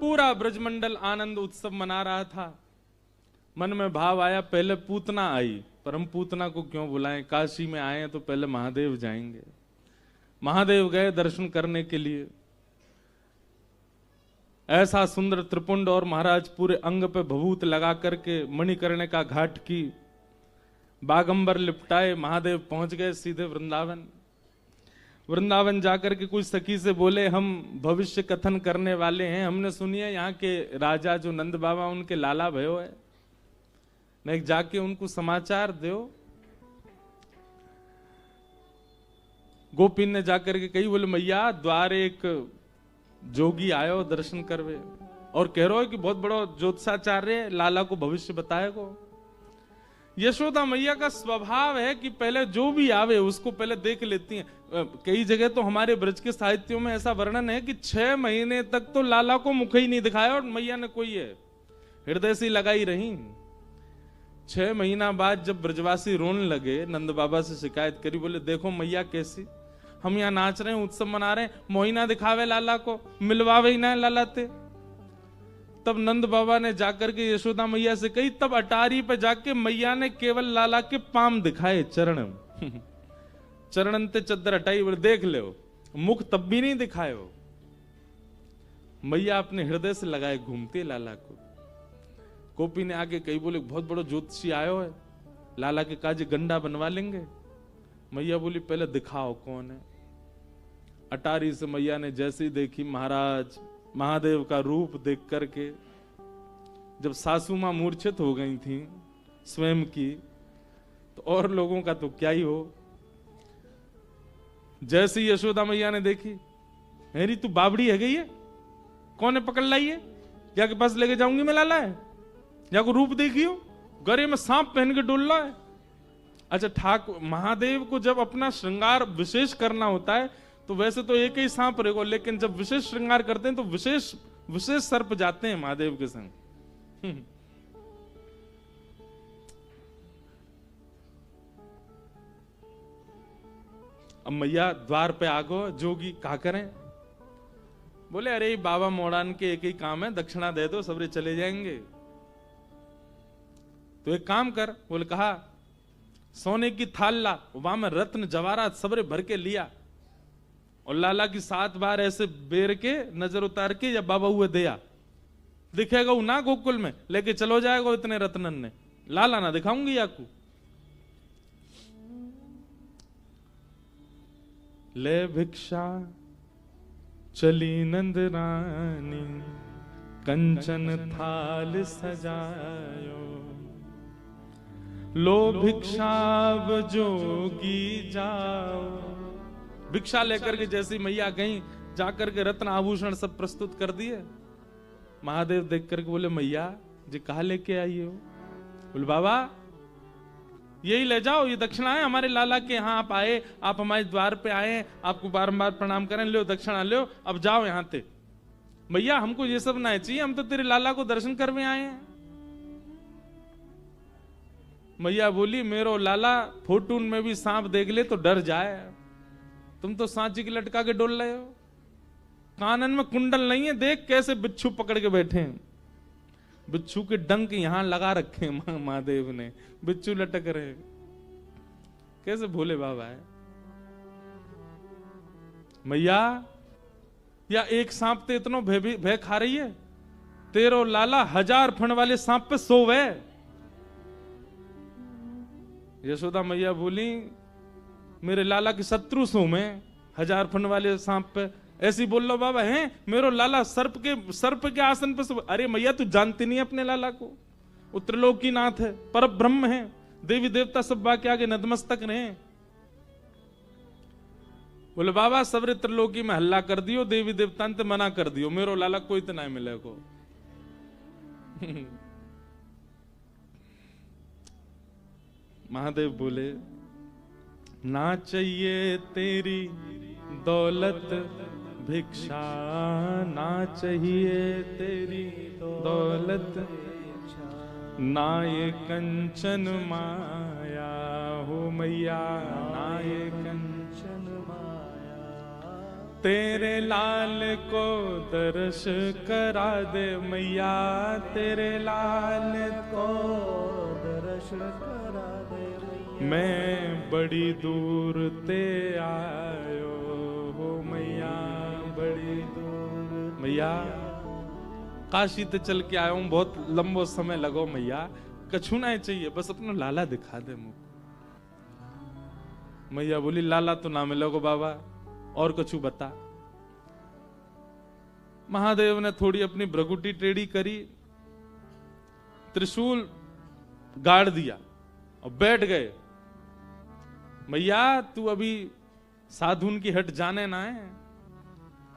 पूरा ब्रजमंडल आनंद उत्सव मना रहा था। मन में भाव आया, पहले पूतना आई, पर हम पूतना को क्यों बुलाएं, काशी में आए हैं तो पहले महादेव जाएंगे। महादेव गए दर्शन करने के लिए। ऐसा सुंदर त्रिपुंड, और महाराज पूरे अंग पे भभूत लगा करके मणिकर्णिका घाट की, बागंबर लिपटाए महादेव पहुंच गए सीधे वृंदावन। वृंदावन जाकर के कुछ सखी से बोले, हम भविष्य कथन करने वाले हैं, हमने सुनी है यहाँ के राजा जो नंद बाबा उनके लाला भयो है, नहीं जाके उनको समाचार दो। गोपी ने जाकर के कही, बोले मैया द्वार एक जोगी आयो दर्शन करवे, और कह रहा है कि बहुत बड़ा ज्योतिषाचार्य लाला को भविष्य बताएगो। यशोदा मैया का स्वभाव है कि पहले जो भी आवे उसको पहले देख लेती हैं। कई जगह तो हमारे ब्रज के साहित्यों में ऐसा वर्णन है कि 6 महीने तक तो लाला को मुख ही नहीं दिखाया, और मैया ने कोई है हृदय से लगाई रही। 6 महीना बाद जब ब्रजवासी रोने लगे, नंद बाबा से शिकायत करी, बोले देखो मैया कैसी, हम यहाँ नाच रहे हैं, उत्सव मना रहे हैं, मोहिना दिखावे लाला को, मिलवावे ही ना लाला ते। तब नंद बाबा ने जाकर के यशोदा मैया से कही, तब अटारी पे जाके मैया ने केवल लाला के पाम दिखाए, चरण चरणन ते चद्दर हटाई, बोले देख ले, मुख तब भी नहीं दिखाए हो। मैया अपने हृदय से लगाए घूमते लाला को। गोपी ने आगे कही, बोले बहुत बड़ो ज्योतिषी आयो है, लाला के काज गंडा बनवा लेंगे। मैया बोली पहले दिखाओ कौन है। अटारी से मैया ने जैसी देखी महाराज महादेव का रूप देख करके, जब सासू मां मूर्छित हो गई थी स्वयं की, तो और लोगों का तो क्या ही हो। जैसी यशोदा मैया ने देखी, मेरी तू बाबड़ी है गई है, कौन है पकड़ लाई है, जाके पास लेके जाऊंगी मैं लाला है, जाको रूप देखियो, गले में सांप पहन के डोल रहा है। अच्छा ठाकुर महादेव को जब अपना श्रृंगार विशेष करना होता है तो वैसे तो एक ही सांप रहेगा, लेकिन जब विशेष श्रृंगार करते हैं तो विशेष सर्प जाते हैं महादेव के संग। अब मैया द्वार पे आगो, जोगी क्या करें। बोले अरे बाबा मोड़ान के एक ही काम है, दक्षिणा दे दो सबरे चले जाएंगे। तो एक काम कर, बोले कहा सोने की थाल ला, वहां में रत्न जवाहरात सबरे भर के लिया, और लाला की 7 बार ऐसे बेर के नजर उतार के जब बाबा हुए दिया, दिखेगा वो ना गोकुल में, लेके चलो जाएगा इतने रत्नन ने, लाला ना दिखाऊंगी आपको। ले भिक्षा चली नंद रानी, कंचन थाल सजायो, लो भिक्षाव जोगी जाओ। भिक्षा लेकर के जैसी मैया गई, जाकर के रत्न आभूषण सब प्रस्तुत कर दिए। महादेव देख करके बोले मैया जी कहा लेके आई हो। बोले बाबा यही ले जाओ, ये दक्षिणा है हमारे लाला के यहाँ आप आए, आप हमारे द्वार पे आए, आपको बारंबार प्रणाम करें, लो दक्षिणा लो, अब जाओ यहाँ ते। मैया हमको ये सब ना चाहिए, हम तो तेरे लाला को दर्शन करने आए हैं। मैया बोली मेरो लाला फोटून में भी सांप देख ले तो डर जाए, तुम तो सांची की लटका के डोल रहे हो, कानन में कुंडल नहीं है, देख कैसे बिच्छू पकड़ के बैठे हैं, बिच्छू के डंक यहां लगा रखे हैं महादेव ने, बिच्छू लटक रहे, कैसे भोले बाबा है। मैया या एक सांप ते इतनो भय खा रही है, तेरो लाला 1000 फण वाले सांप पे सोवे। यशोदा मैया बोली मेरे लाला के शत्रु सो मैं, 1000 फण वाले सांप पे ऐसी बोल लो बाबा हैं, मेरो लाला सर्प के आसन पे सो। अरे मैया तू जानती नहीं अपने लाला को, वो त्रिलोकीनाथ है, पर ब्रह्म है, देवी देवता सब बाकी आगे नतमस्तक रहे। बोले बाबा सबरे त्रिलोकी में हल्ला कर दियो, देवी देवता ने मना कर दियो, मेरो लाला कोई तो नहीं मिले को। महादेव बोले ना चाहिए तेरी दौलत भिक्षा, ना चाहिए तेरी दौलत, ना ये कंचन माया हो मैया, ना ये कंचन माया, तेरे लाल को दर्श करा दे मैया, तेरे लाल को दर्श करा दे मैया। मैं बड़ी दूर ते आयो हो मैया, बड़ी दूर मैया काशी ते चल के आया हूं, बहुत लंबो समय लगो मैया, कछु ना चाहिए, बस अपना लाला दिखा दे मुझको। मैया बोली लाला तो ना मिलोगे बाबा, और कछु बता। महादेव ने थोड़ी अपनी भ्रगुटी टेढ़ी करी, त्रिशूल गाड़ दिया और बैठ गए। मैया तू अभी साधुन की हट जाने ना है,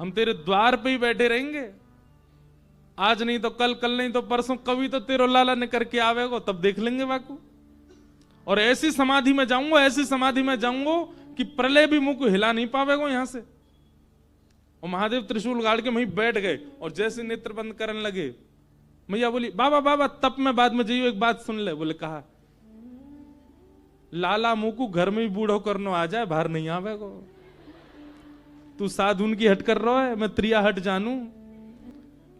हम तेरे द्वार पे ही बैठे रहेंगे, आज नहीं तो कल, कल नहीं तो परसों, कभी तो तेरो लाला ने करके आवेगो, तब देख लेंगे बाकू। और ऐसी समाधि में जाऊंगा, ऐसी समाधि में जाऊंगा कि प्रलय भी मुंह को हिला नहीं पावेगो यहां से। और महादेव त्रिशूल गाड़ के वहीं बैठ गए और जैसे नेत्र बंद करने लगे, मैया बोली बाबा बाबा तब में बाद में जाइयो, एक बात सुन ले। बोले कहा लाला मुंह को घर में ही बूढ़ो करनो आ जाए, बाहर नहीं आवेगो। तू साधुन की हट कर रहा है, मैं त्रिया हट जानू।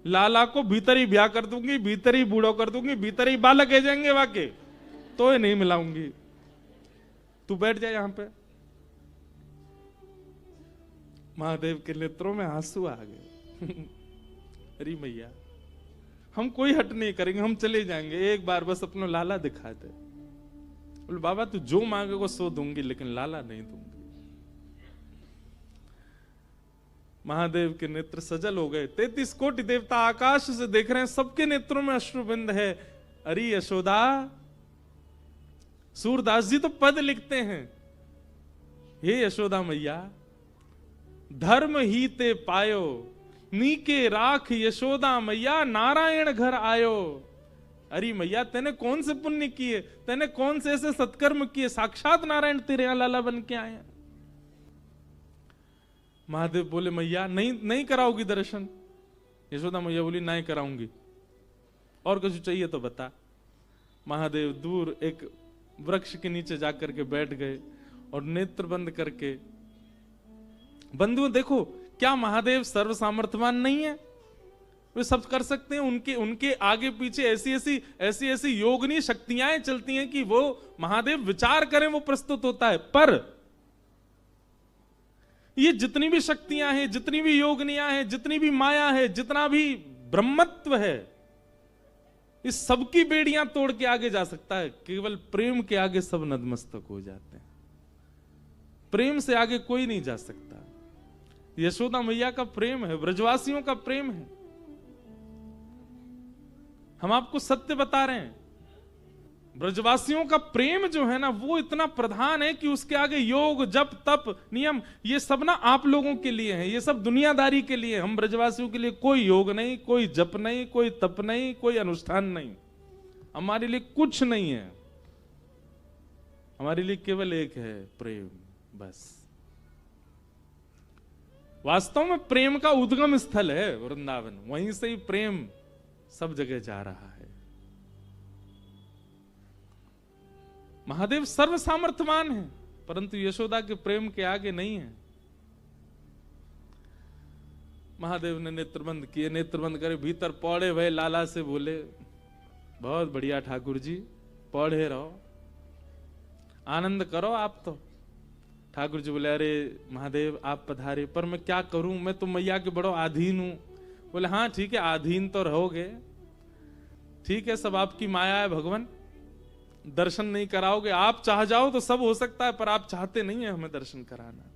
लाला को भीतर ही ब्याह कर दूंगी, भीतर ही बूढ़ो कर दूंगी, भीतर ही बालक आ जाएंगे वाके, तो ये नहीं मिलाऊंगी। तू बैठ जाए यहां पे। महादेव के नेत्रों में आंसू आ गए। अरे मैया हम कोई हट नहीं करेंगे, हम चले जाएंगे, एक बार बस अपना लाला दिखा दे। बोले बाबा तू जो मांगेगा सो दूंगी, लेकिन लाला नहीं दूंगी। महादेव के नेत्र सजल हो गए। 33 कोटि देवता आकाश से देख रहे हैं, सबके नेत्रों में अश्रुबिंद है। अरे यशोदा, सूरदास जी तो पद लिखते हैं, हे यशोदा मैया धर्म ही ते पायो, नीके राख यशोदा मैया, नारायण घर आयो। अरे मैया तेने कौन से पुण्य किए, तेने कौन से ऐसे सत्कर्म किए, साक्षात नारायण तेरे यहां लाला बन के आए। महादेव बोले मैया नहीं कराओगी दर्शन। यशोदा मैया बोली नहीं कराऊंगी, और कुछ चाहिए तो बता। महादेव दूर एक वृक्ष के नीचे जाकर के बैठ गए और नेत्र बंद करके। बंधुओं देखो, क्या महादेव सर्व सामर्थ्यवान नहीं है? वे सब कर सकते हैं। उनके आगे पीछे ऐसी ऐसी योगनी शक्तियां चलती हैं कि वो महादेव विचार करें वो प्रस्तुत होता है। पर ये जितनी भी शक्तियां हैं, जितनी भी योगनियां हैं, जितनी भी माया है, जितना भी ब्रह्मत्व है, इस सबकी बेड़ियां तोड़ के आगे जा सकता है। केवल प्रेम के आगे सब नतमस्तक हो जाते हैं। प्रेम से आगे कोई नहीं जा सकता। यशोदा मैया का प्रेम है, ब्रजवासियों का प्रेम है। हम आपको सत्य बता रहे हैं, ब्रजवासियों का प्रेम जो है ना, वो इतना प्रधान है कि उसके आगे योग, जप, तप, नियम, ये सब ना आप लोगों के लिए है, ये सब दुनियादारी के लिए। हम ब्रजवासियों के लिए कोई योग नहीं, कोई जप नहीं, कोई तप नहीं, कोई अनुष्ठान नहीं, हमारे लिए कुछ नहीं है। हमारे लिए केवल एक है, प्रेम, बस। वास्तव में प्रेम का उद्गम स्थल है वृंदावन, वहीं से ही प्रेम सब जगह जा रहा है। महादेव सर्व सामर्थ्यवान है, परंतु यशोदा के प्रेम के आगे नहीं है। महादेव ने नेत्रबंद किए, नेत्रबंद करे, भीतर पौड़े भय लाला से बोले बहुत बढ़िया ठाकुर जी, पौड़े रहो, आनंद करो आप तो। ठाकुर जी बोले अरे महादेव आप पधारे, पर मैं क्या करूं, मैं तो मैया के बड़ो आधीन हूं। बोले हाँ ठीक है, आधीन तो रहोगे, ठीक है, सब आपकी माया है भगवान, दर्शन नहीं कराओगे, आप चाह जाओ तो सब हो सकता है, पर आप चाहते नहीं है हमें दर्शन कराना।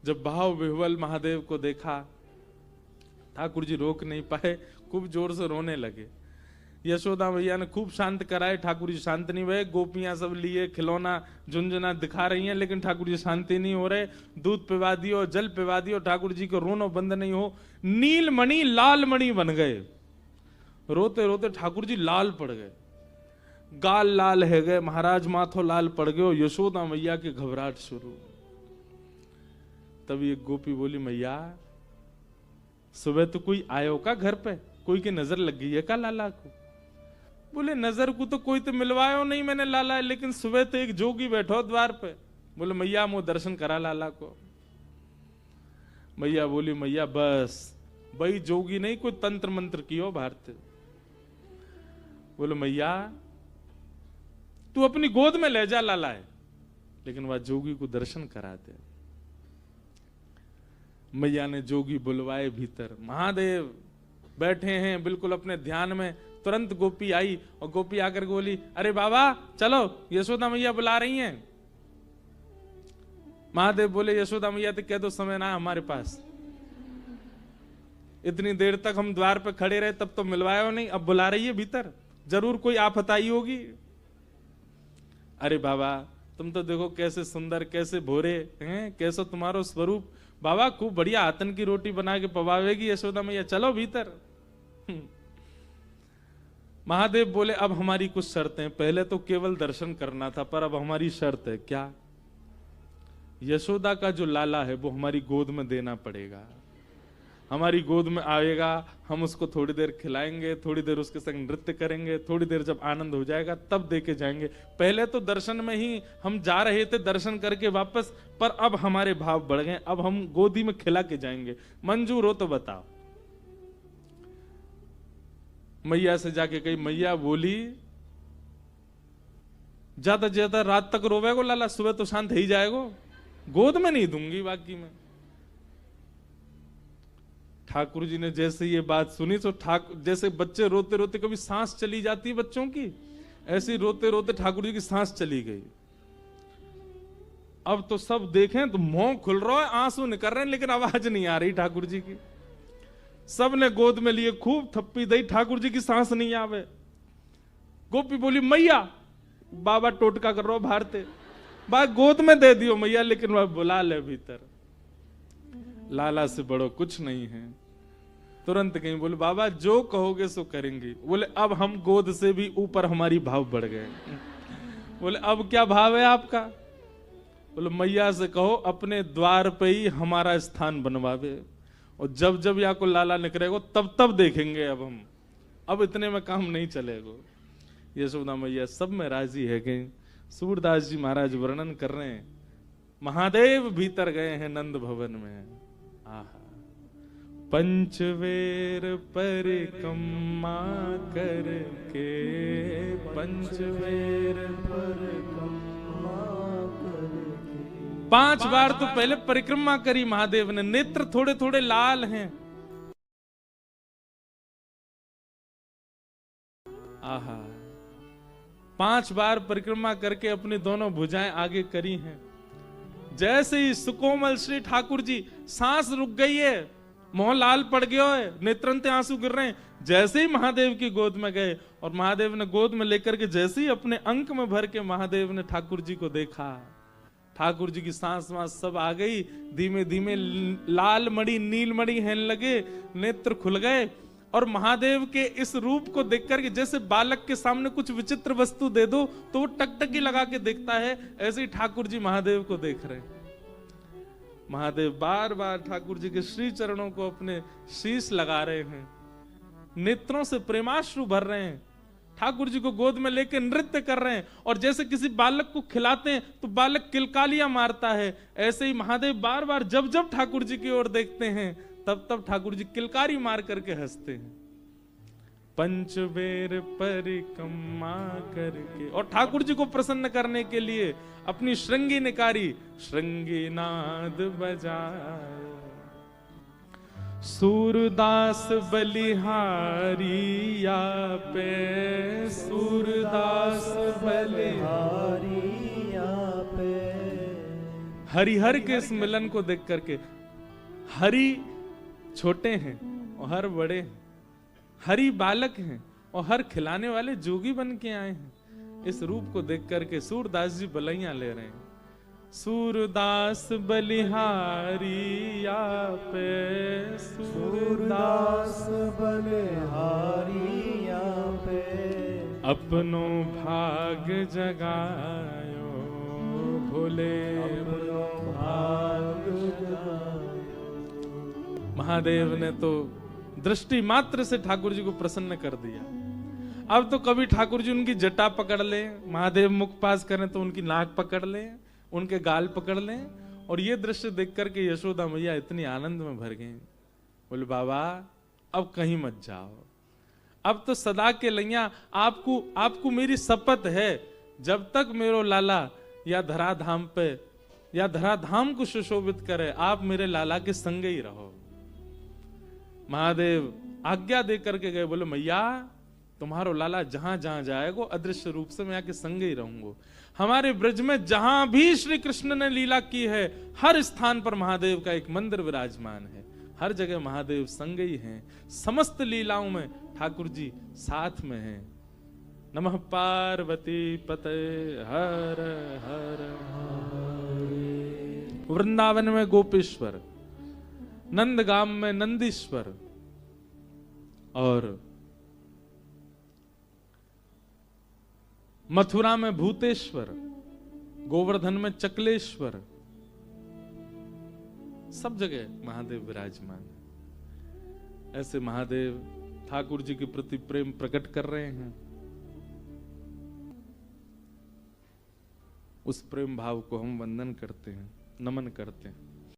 जब भाव विह्वल महादेव को देखा, ठाकुर जी रोक नहीं पाए, खूब जोर से रोने लगे। यशोदा मैया ने खूब शांत कराए, ठाकुर जी शांत नहीं हुए। गोपियां सब लिए खिलौना झुंझुना दिखा रही हैं, लेकिन ठाकुर जी शांति नहीं हो रहे। दूध पिवा दियो, जल पिवा दियो, ठाकुर जी को रोनो बंद नहीं हो। नील मणि लाल मणि बन गए, रोते रोते ठाकुर जी लाल पड़ गए, गाल लाल है गए, महाराज माथो लाल पड़ गए। यशोदा मैया की घबराहट शुरू। तभी एक गोपी बोली मैया सुबह तो कोई आयो का घर पे, कोई की नजर लग गई है का लाला को? बोले नजर को तो कोई तो मिलवायो नहीं मैंने लाला, लेकिन सुबह तो एक जोगी बैठो द्वार पे। बोले मैया मुझे दर्शन करा लाला को। मैया बोली मैया बस भाई जोगी नहीं कोई तंत्र मंत्र कियो भारत। बोलो मैया तू अपनी गोद में ले जा लाला है, लेकिन वह जोगी को दर्शन करा दे। मैया ने जोगी बुलवाए भीतर, महादेव बैठे हैं बिल्कुल अपने ध्यान में। तुरंत गोपी आई और गोपी आकर के बोली अरे बाबा चलो यशोदा मैया बुला रही हैं। महादेव बोले यशोदा मैया तो कह दो समय ना हमारे पास, इतनी देर तक हम द्वार पे खड़े रहे तब तो मिलवाया नहीं, अब बुला रही है भीतर, जरूर कोई आफत आई होगी। अरे बाबा तुम तो देखो कैसे सुंदर कैसे भोरे हैं, कैसा तुम्हारो स्वरूप, बाबा खूब बढ़िया आतन की रोटी बना के पवावेगी यशोदा मैया, चलो भीतर। महादेव बोले अब हमारी कुछ शर्तें, पहले तो केवल दर्शन करना था पर अब हमारी शर्त है। क्या? यशोदा का जो लाला है वो हमारी गोद में देना पड़ेगा, हमारी गोद में आएगा, हम उसको थोड़ी देर खिलाएंगे, थोड़ी देर उसके संग नृत्य करेंगे, थोड़ी देर जब आनंद हो जाएगा तब देके जाएंगे। पहले तो दर्शन में ही हम जा रहे थे दर्शन करके वापस, पर अब हमारे भाव बढ़ गए, अब हम गोदी में खिला के जाएंगे, मंजूर हो तो बताओ। मैया से जाके कही, मैया बोली ज्यादा ज्यादा रात तक रोवेगो लाला, सुबह तो शांत ही जाएगो, गोद में नहीं दूंगी बाकी में। ठाकुर जी ने जैसे ये बात सुनी तो जैसे बच्चे रोते रोते कभी सांस चली जाती है बच्चों की, ऐसे रोते रोते ठाकुर जी की सांस चली गई। अब तो सब देखें तो मुंह खुल रहा है, आंसू निकल रहे हैं, लेकिन आवाज नहीं आ रही ठाकुर जी की। सब ने गोद में लिए, खूब थप्पी दी, ठाकुर जी की सांस नहीं आवे। गोपी बोली मैया, बाबा टोटका कर रहा हो भारते, बा गोद में दे दियो मैया, लेकिन वह बुला ले भीतर, लाला से बड़ो कुछ नहीं है। तुरंत कहीं बोले बाबा जो कहोगे सो करेंगे। बोले अब हम गोद से भी ऊपर हमारी भाव बढ़ गए। बोले अब क्या भाव है आपका? बोले मैया से कहो अपने द्वार पे ही हमारा स्थान बनवावे, और जब जब या को लाला निकलेगा तब तब देखेंगे, अब हम अब इतने में काम नहीं चलेगा। यशोदा मैया सब में राजी है कि सूरदास जी महाराज वर्णन कर रहे हैं, महादेव भीतर गए हैं नंद भवन में। आहा, पंचवेर परिक्रमा करके, पंचवेर परिक्रमा करके, 5 बार तो पहले परिक्रमा करी महादेव ने, नेत्र थोड़े थोड़े लाल हैं। आहा, 5 बार परिक्रमा करके अपनी दोनों भुजाएं आगे करी हैं। जैसे ही सुकोमल श्री ठाकुर जी, सांस रुक गई है, मोह लाल पड़ गया है, नेत्रंते आंसू गिर रहे हैं, जैसे ही महादेव की गोद में गए और महादेव ने गोद में लेकर के जैसे ही अपने अंक में भर के महादेव ने ठाकुर जी को देखा, ठाकुर जी की सांस वांस सब आ गई, धीमे धीमे लाल मणि नील मणि हेन लगे, नेत्र खुल गए, और महादेव के इस रूप को देख करके जैसे बालक के सामने कुछ विचित्र वस्तु दे दो तो वो टकटकी लगा के देखता है, ऐसे ही ठाकुर जी महादेव को देख रहे हैं। महादेव बार बार ठाकुर जी के श्री चरणों को अपने शीश लगा रहे हैं, नेत्रों से प्रेमाश्रु भर रहे हैं, ठाकुर जी को गोद में लेकर नृत्य कर रहे हैं, और जैसे किसी बालक को खिलाते हैं तो बालक किलकालियां मारता है, ऐसे ही महादेव बार बार जब जब ठाकुर जी की ओर देखते हैं तब तब ठाकुर जी किलकारी मार करके हंसते हैं। पंचवेर परिक्रमा करके, और ठाकुर जी को प्रसन्न करने के लिए अपनी श्रृंगी निकारी श्रृंगी नाद बजाए। सूरदास बलिहारी या पे, सूरदास बलिहारी या पे। हरिहर के इस मिलन को देख करके, हरि छोटे हैं और हर बड़े हैं, हरि बालक हैं और हर खिलाने वाले जोगी बन के आए हैं, इस रूप को देख करके सूरदास जी बलैया ले रहे हैं। सूरदास बलिहारी या पे, सूरदास बलिहारी या पे। अपनो भाग जगायो भोले, अपनो भाग जगायो। महादेव ने तो दृष्टि मात्र से ठाकुर जी को प्रसन्न कर दिया। अब तो कभी ठाकुर जी उनकी जटा पकड़ ले, महादेव मुख पास करें तो उनकी नाक पकड़ ले, उनके गाल पकड़ लें, और ये दृश्य देख करके यशोदा मैया इतनी आनंद में भर गई। बोले बाबा अब कहीं मत जाओ, अब तो सदा के लैया आपको मेरी शपथ है, जब तक मेरो लाला या धराधाम पे या धराधाम को सुशोभित करे, आप मेरे लाला के संग ही रहो। महादेव आज्ञा दे करके गए, बोले मैया तुम्हारो लाला जहां जहां जाएगो अदृश्य रूप से मैं आके संग ही रहूंगो। हमारे ब्रज में जहां भी श्री कृष्ण ने लीला की है, हर स्थान पर महादेव का एक मंदिर विराजमान है, हर जगह महादेव संग ही हैं, समस्त लीलाओं में ठाकुर जी साथ में हैं। नमः पार्वती पते हर हर महादेव। वृंदावन में गोपेश्वर, नंदगाम में नंदीश्वर, और मथुरा में भूतेश्वर, गोवर्धन में चकलेश्वर, सब जगह महादेव विराजमान है। ऐसे महादेव ठाकुर जी के प्रति प्रेम प्रकट कर रहे हैं। उस प्रेम भाव को हम वंदन करते हैं, नमन करते हैं।